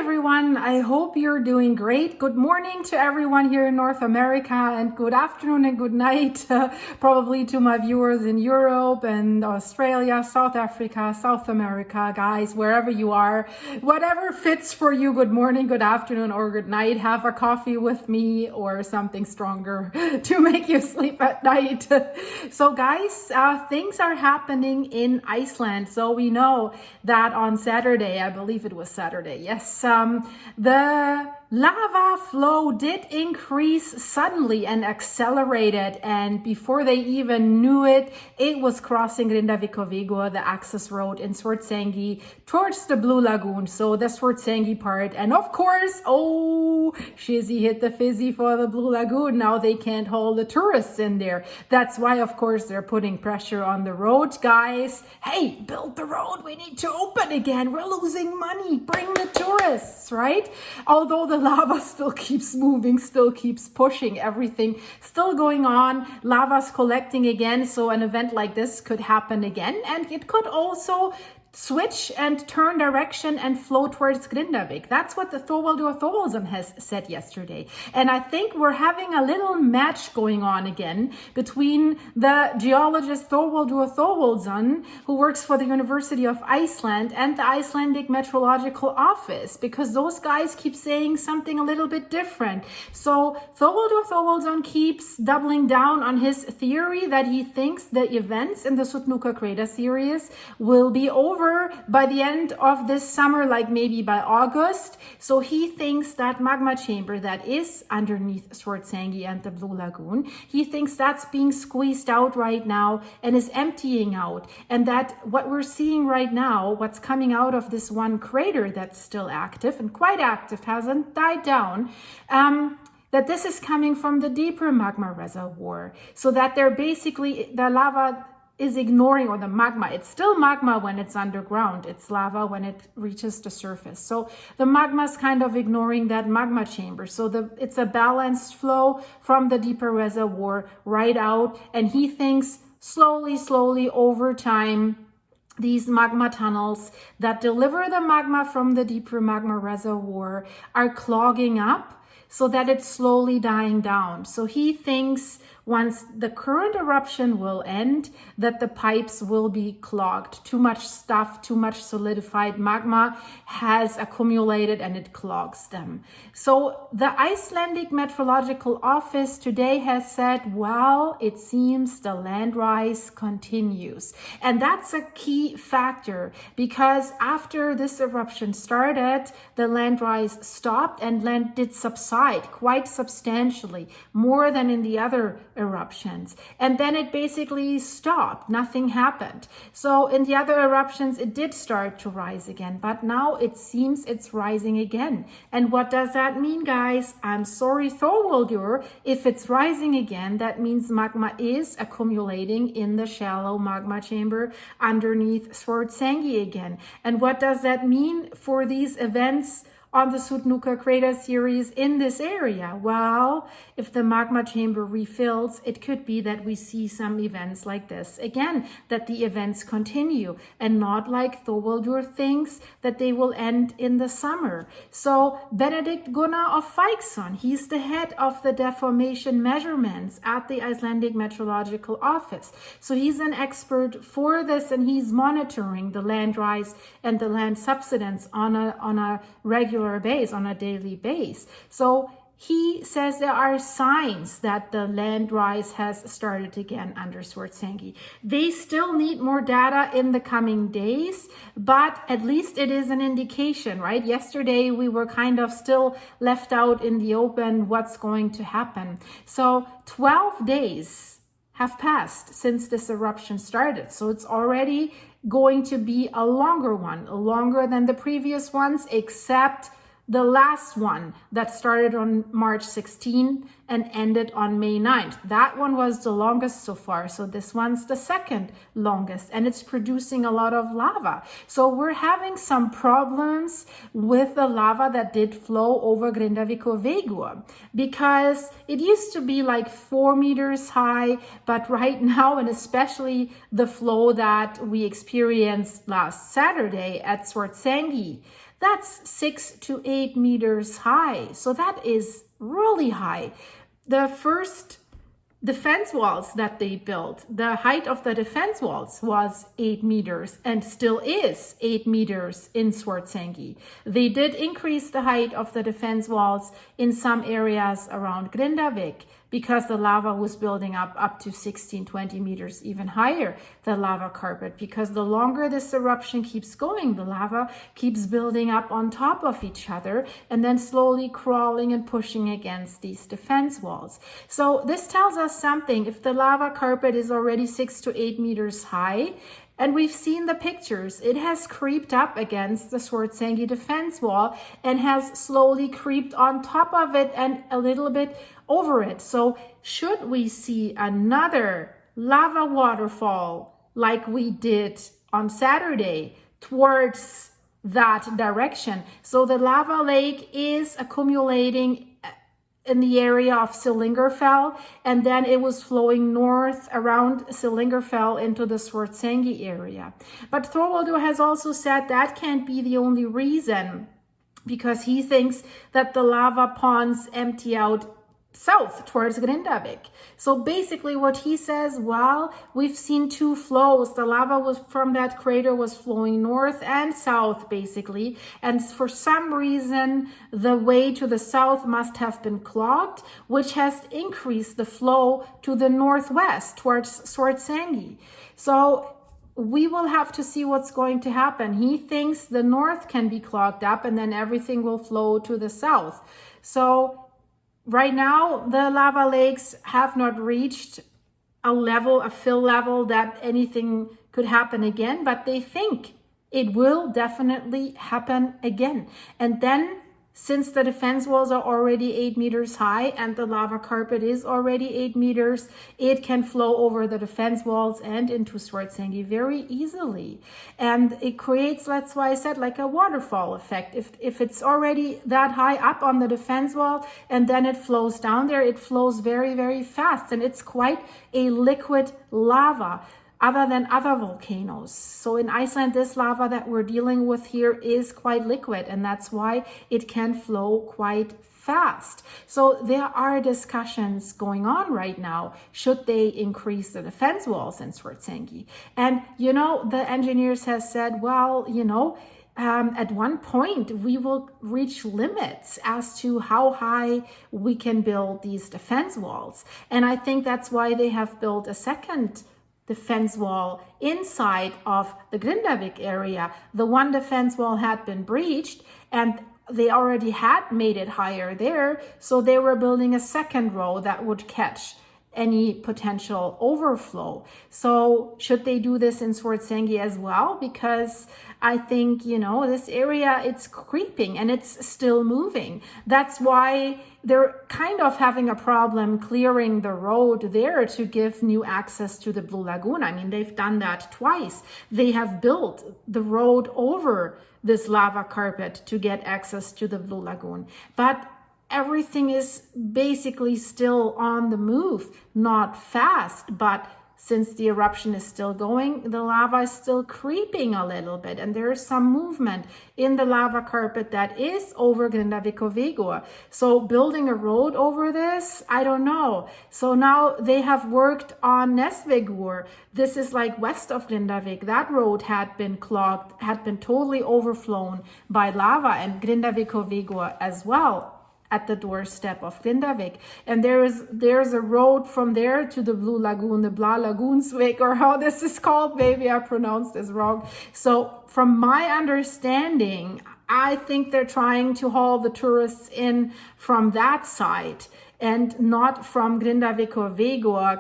everyone, I hope you're doing great. Good morning to everyone here in North America, and good afternoon and good night probably to my viewers in Europe and Australia, South Africa, South America, guys, wherever you are, whatever fits for you. Good morning, good afternoon, or good night. Have a coffee with me or something stronger to make you sleep at night. So guys, things are happening in Iceland. So we know that on Saturday, I believe it was Saturday, yes, the lava flow did increase suddenly and accelerated, and before they even knew it, it was crossing Grindavik, the access road in Svartsengi towards the Blue Lagoon, so the Svartsengi part. And of course, oh, Shizzy hit the fizzy for the Blue Lagoon. Now they can't hold the tourists in there. That's why, of course, they're putting pressure on the road, guys. Hey, build the road. We need to open again. We're losing money. Bring the tourists, right? Although the lava still keeps moving, still keeps pushing, everything still going on. Lava's collecting again, so an event like this could happen again, and it could also switch and turn direction and flow towards Grindavik. That's what the Thorvaldur Thorvaldsson has said yesterday. And I think we're having a little match going on again between the geologist Thorvaldur Thorvaldsson, who works for the University of Iceland, and the Icelandic Meteorological Office, because those guys keep saying something a little bit different. So Thorvaldur Thorvaldsson keeps doubling down on his theory that he thinks the events in the Sutnuka crater series will be over by the end of this summer, like maybe by August. So he thinks that magma chamber that is underneath Svartsengi and the Blue Lagoon, he thinks that's being squeezed out right now and is emptying out. And that what we're seeing right now, what's coming out of this one crater that's still active and quite active, hasn't died down, that this is coming from the deeper magma reservoir. So that they're basically, the lava is ignoring, or the magma, it's still magma when it's underground, it's lava when it reaches the surface. So the magma is kind of ignoring that magma chamber. So it's a balanced flow from the deeper reservoir right out. And he thinks slowly over time, these magma tunnels that deliver the magma from the deeper magma reservoir are clogging up so that it's slowly dying down. So he thinks once the current eruption will end, that the pipes will be clogged. Too much stuff, too much solidified magma has accumulated and it clogs them. So the Icelandic Meteorological Office today has said, well, it seems the land rise continues. And that's a key factor, because after this eruption started, the land rise stopped and land did subside quite substantially, more than in the other eruptions. And then it basically stopped. Nothing happened. So in the other eruptions, it did start to rise again, but now it seems it's rising again. And what does that mean, guys? I'm sorry, Thorvaldur. If it's rising again, that means magma is accumulating in the shallow magma chamber underneath Svartsengi again. And what does that mean for these events on the Sutnuka crater series in this area? Well, if the magma chamber refills, it could be that we see some events like this again, that the events continue, and not like Thorvaldur thinks that they will end in the summer. So Benedict Gunnar of Feiksson, he's the head of the deformation measurements at the Icelandic Meteorological Office. So he's an expert for this, and he's monitoring the land rise and the land subsidence on a regular base, on a daily base. So he says there are signs that the land rise has started again under Svartsengi. They still need more data in the coming days, but at least it is an indication, right? Yesterday we were kind of still left out in the open what's going to happen. So 12 days have passed since this eruption started. So it's already going to be a longer one, longer than the previous ones, except the last one that started on March 16 and ended on May 9th. That one was the longest so far. So this one's the second longest, and it's producing a lot of lava. So we're having some problems with the lava that did flow over Grindavik, because it used to be like 4 meters high, but right now, and especially the flow that we experienced last Saturday at Svartsengi, That's 6 to 8 meters high. So that is really high. The first defense walls that they built, the height of the defense walls was 8 meters and still is 8 meters in Svartsengi. They did increase the height of the defense walls in some areas around Grindavik because the lava was building up to 16-20 meters, even higher, the lava carpet, because the longer this eruption keeps going, the lava keeps building up on top of each other and then slowly crawling and pushing against these defense walls. So this tells us something. If the lava carpet is already 6 to 8 meters high, and we've seen the pictures, it has creeped up against the Svartsengi defense wall and has slowly creeped on top of it and a little bit over it. So should we see another lava waterfall like we did on Saturday towards that direction? So the lava lake is accumulating in the area of Sillingerfell, and then it was flowing north around Sillingerfell into the Svartsengi area. But Thorvaldur has also said that can't be the only reason, because he thinks that the lava ponds empty out south towards Grindavik. So basically what he says, well, we've seen two flows. The lava was from that crater was flowing north and south basically. And for some reason, the way to the south must have been clogged, which has increased the flow to the northwest towards Svartsengi. So we will have to see what's going to happen. He thinks the north can be clogged up and then everything will flow to the south. So right now, the lava lakes have not reached a fill level that anything could happen again, but they think it will definitely happen again. And then, since the defense walls are already 8 meters high and the lava carpet is already 8 meters, it can flow over the defense walls and into Svartsengi very easily. And it creates, that's why I said, like a waterfall effect. If it's already that high up on the defense wall and then it flows down there, it flows very, very fast. And it's quite a liquid lava, other than other volcanoes. So in Iceland, this lava that we're dealing with here is quite liquid, and that's why it can flow quite fast. So there are discussions going on right now. Should they increase the defense walls in Svartsengi? And, you know, the engineers have said, well, you know, at one point we will reach limits as to how high we can build these defense walls. And I think that's why they have built a second defense wall inside of the Grindavik area. The one defense wall had been breached and they already had made it higher there. So they were building a second row that would catch any potential overflow. So should they do this in Svartsengi as well? Because I think, you know, this area, it's creeping and it's still moving. That's why they're kind of having a problem clearing the road there to give new access to the Blue Lagoon. I mean, they've done that twice. They have built the road over this lava carpet to get access to the Blue Lagoon. But everything is basically still on the move, not fast, but since the eruption is still going, the lava is still creeping a little bit, and there is some movement in the lava carpet that is over Grindavik. So building a road over this, I don't know. So now they have worked on Nesvegur. This is like west of Grindavik. That road had been clogged, had been totally overflown by lava, and Grindavik as well, at the doorstep of Grindavik. And there's a road from there to the Blue Lagoon, the Bla Lagoonsvik, or how this is called. Maybe I pronounced this wrong. So from my understanding, I think they're trying to haul the tourists in from that side and not from Grindavik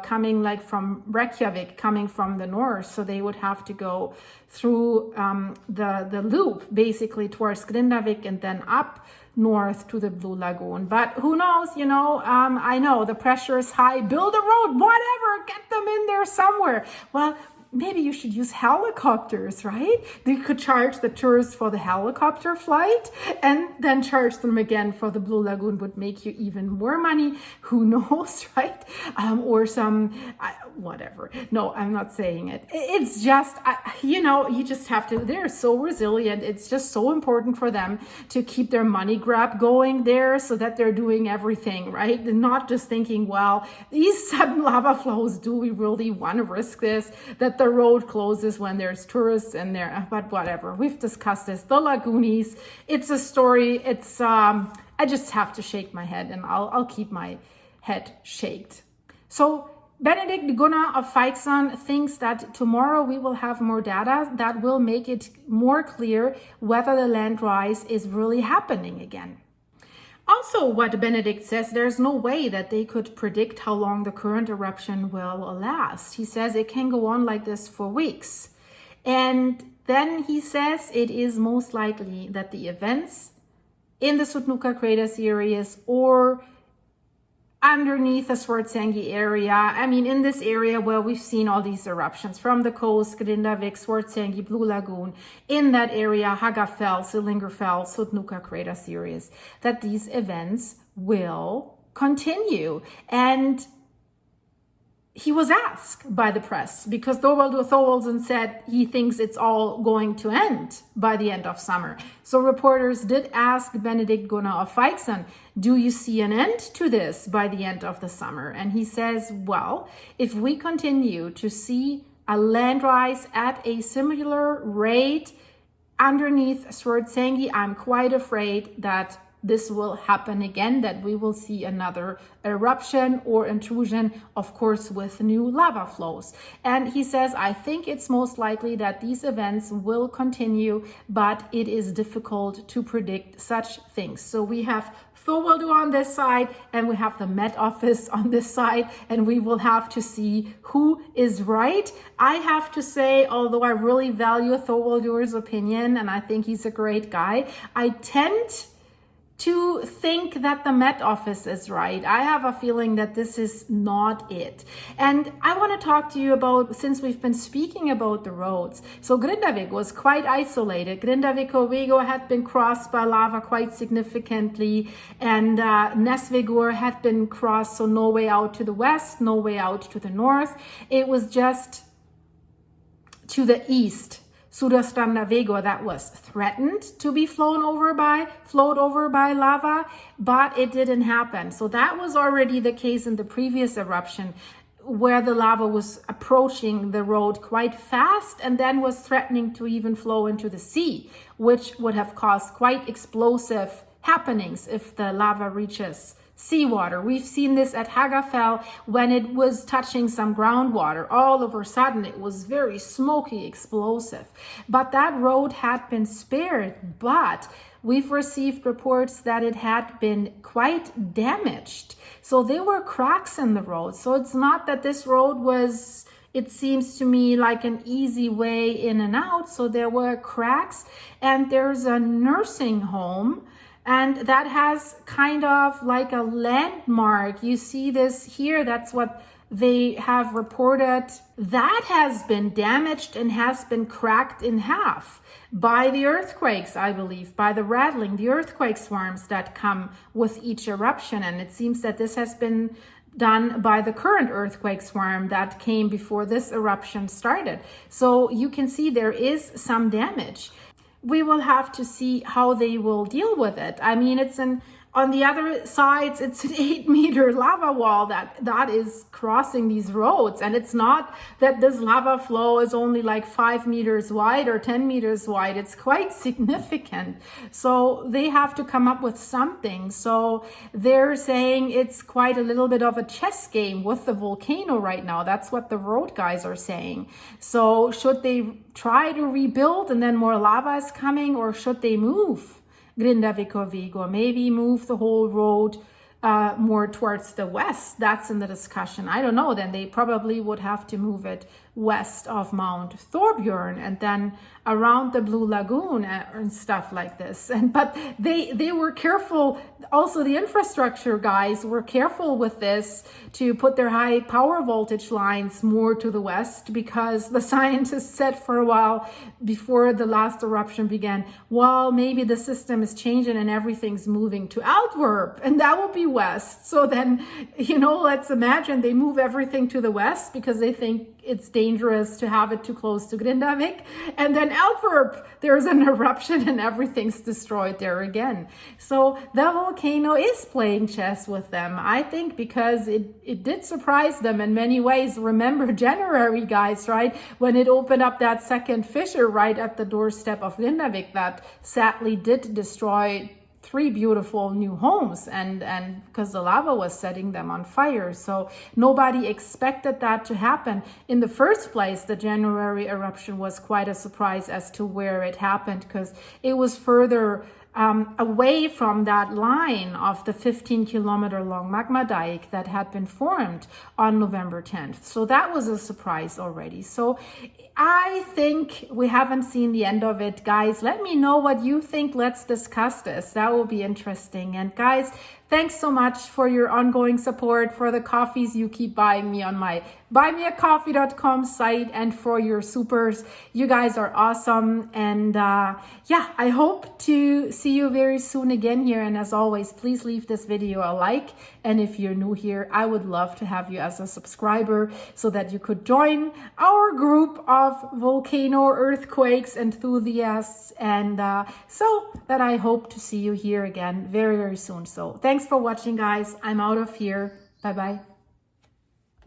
coming like from Reykjavik, coming from the north. So they would have to go through the loop basically towards Grindavik and then up north to the Blue Lagoon. But who knows, you know, I know the pressure is high. Build a road, whatever, get them in there somewhere. Well, maybe you should use helicopters, right? You could charge the tourists for the helicopter flight and then charge them again for the Blue Lagoon, would make you even more money. Who knows, right? Or some, whatever. No, I'm not saying it. It's just, you just have to, they're so resilient. It's just so important for them to keep their money grab going there so that they're doing everything, right? And not just thinking, well, these sudden lava flows, do we really want to risk this? That the road closes when there's tourists in there, but whatever. We've discussed this. The lagoonies, it's a story. It's, I just have to shake my head, and I'll keep my head shaked. So Benedikt Gunnar of Feiksson thinks that tomorrow we will have more data that will make it more clear whether the land rise is really happening again. Also, what Benedikt says, there's no way that they could predict how long the current eruption will last. He says it can go on like this for weeks. And then he says it is most likely that the events in the Sutnuka crater series or underneath the Svartsengi area, I mean, in this area where we've seen all these eruptions from the coast, Grindavik, Svartsengi, Blue Lagoon, in that area, Hagafell, Sillingerfell, Sutnuka crater series, that these events will continue. And he was asked by the press, because Thorvaldur Thorvaldsson said he thinks it's all going to end by the end of summer. So reporters did ask Benedikt Gunnar of Feiksson, do you see an end to this by the end of the summer? And he says, well, if we continue to see a land rise at a similar rate underneath Svartsengi, I'm quite afraid that this will happen again, that we will see another eruption or intrusion, of course, with new lava flows. And he says, I think it's most likely that these events will continue, but it is difficult to predict such things. So we have Thorvaldur on this side, and we have the Met Office on this side, and we will have to see who is right. I have to say, although I really value Thorvaldur's opinion, and I think he's a great guy, I tend to think that the Met Office is right. I have a feeling that this is not it. And I want to talk to you about, since we've been speaking about the roads. So Grindavik was quite isolated. Grindavik had been crossed by lava quite significantly, and Nesvegur had been crossed, so no way out to the west, no way out to the north. It was just to the east, Sudastrandavegur, that was threatened to be flowed over by lava, but it didn't happen. So that was already the case in the previous eruption, where the lava was approaching the road quite fast and then was threatening to even flow into the sea, which would have caused quite explosive happenings if the lava reaches seawater. We've seen this at Hagafell when it was touching some groundwater. All of a sudden, it was very smoky, explosive. But that road had been spared, but we've received reports that it had been quite damaged. So there were cracks in the road. So it's not that this road was, it seems to me, like an easy way in and out. So there were cracks, and there's a nursing home, and that has kind of like a landmark. You see this here, that's what they have reported. That has been damaged and has been cracked in half by the earthquakes, I believe, by the rattling, the earthquake swarms that come with each eruption. And it seems that this has been done by the current earthquake swarm that came before this eruption started. So you can see there is some damage. We will have to see how they will deal with it. I mean, on the other sides, it's an 8-meter lava wall that is crossing these roads. And it's not that this lava flow is only like 5 meters wide or 10 meters wide. It's quite significant. So they have to come up with something. So they're saying it's quite a little bit of a chess game with the volcano right now. That's what the road guys are saying. So should they try to rebuild and then more lava is coming, or should they move Grindavik or maybe move the whole road more towards the west? That's in the discussion. I don't know. Then they probably would have to move it west of Mount Thorbjorn and then around the Blue Lagoon and stuff like this. But they were careful. Also, the infrastructure guys were careful with this to put their high power voltage lines more to the west, because the scientists said for a while before the last eruption began, well, maybe the system is changing and everything's moving to Antwerp, and that will be west. So then, let's imagine they move everything to the west because they think it's dangerous to have it too close to Grindavik, and then Antwerp, there's an eruption and everything's destroyed there again. So the volcano is playing chess with them, I think, because it did surprise them in many ways. Remember January, guys, right? When it opened up that second fissure right at the doorstep of Grindavik that sadly did destroy 3 beautiful new homes, and because the lava was setting them on fire. So nobody expected that to happen. In the first place, the January eruption was quite a surprise as to where it happened, because it was further away from that line of the 15-kilometer long magma dike that had been formed on November 10th. So that was a surprise already. So I think we haven't seen the end of it, guys. Let me know what you think. Let's discuss this. That will be interesting. And guys, thanks so much for your ongoing support, for the coffees you keep buying me on my buymeacoffee.com site, and for your supers. You guys are awesome. And yeah, I hope to see you very soon again here. And as always, please leave this video a like. And if you're new here, I would love to have you as a subscriber so that you could join our group of volcano earthquakes enthusiasts. And so that I hope to see you here again very, very soon. So thanks for watching, guys. I'm out of here. Bye-bye.